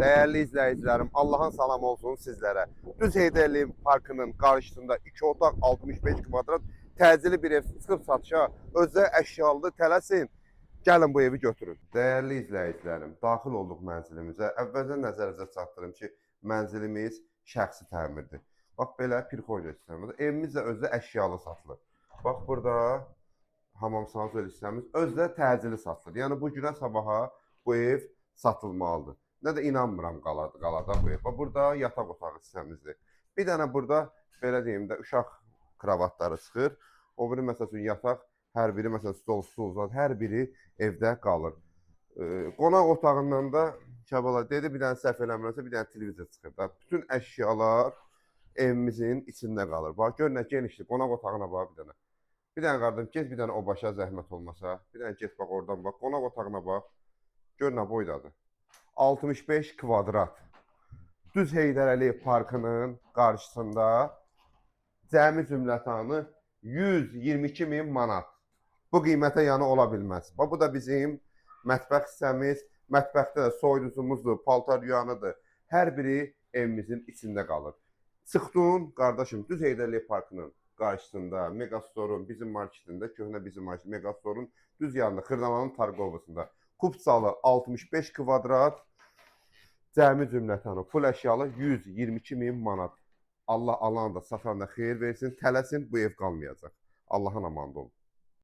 Değerli izleyicilerim, Allah'ın salamı olsun sizlere. Düz Heydərli Parkının qarşısında 2 otaq 65 kvadrat təcili bir ev çıxıb satışa. Özü əşyalıdır, tələsin. Gəlin bu evi götürün. Değerli izleyicilerim, daxil olduq mənzilimizə. Əvvəldən nəzərinizə çatdırım ki, mənzilimiz şəxsi təmirdir. Bax belə pirxoja sistemidir. Evimiz də özü əşyalı satılır. Bax burada hamam sanatör sistemimiz özü də təcili satılır. Yəni bu günə sabaha bu ev satılmalıdır. Nə də inanmıram qalada bu ev. Burada yataq otağı sistemimizdir. Bir dənə burada belə deyim də uşaq kravatları çıxır. O biri məsəl üçün yataq, hər biri məsələn stol, hər biri evdə qalır. Qonaq otağından da Kəbala dedi bir dənə səhv eləmirəmsə bir dənə televizor çıxır da. Bütün əşyalar evimizin içində qalır. Bax gör nə genişdir. Qonaq otağına bax bir dənə. Bir dənə qardaşım get bir dənə o başa zəhmət olmasa. Bir dənə get bax oradan bax. Qonaq otağına bax. Gör nə boydadır. 65 kvadrat. Düz Heydər Əliyev Parkının qarşısında cəmi cümlətanı 122.000 manat. Bu qiymətə yanı ola bilməz. Bu da bizim mətbəx hissəmiz. Mətbəxdə də soyuducumuzdur, paltar yuyanıdır. Hər biri evimizin içində qalır. Çıxdın, qardaşım, Düz Heydər Əliyev Parkının qarşısında, Megastorun, bizim marketində, köhnə bizim market, Megastorun düz yanında, Xırdalanın Targovasında. Kupçalı 65 kvadrat, cəmi cümlətanı, pul əşyalı 122.000 manat. Allah alan da, satan da xeyir versin, tələsin, bu ev qalmayacaq. Allahın amanında olun.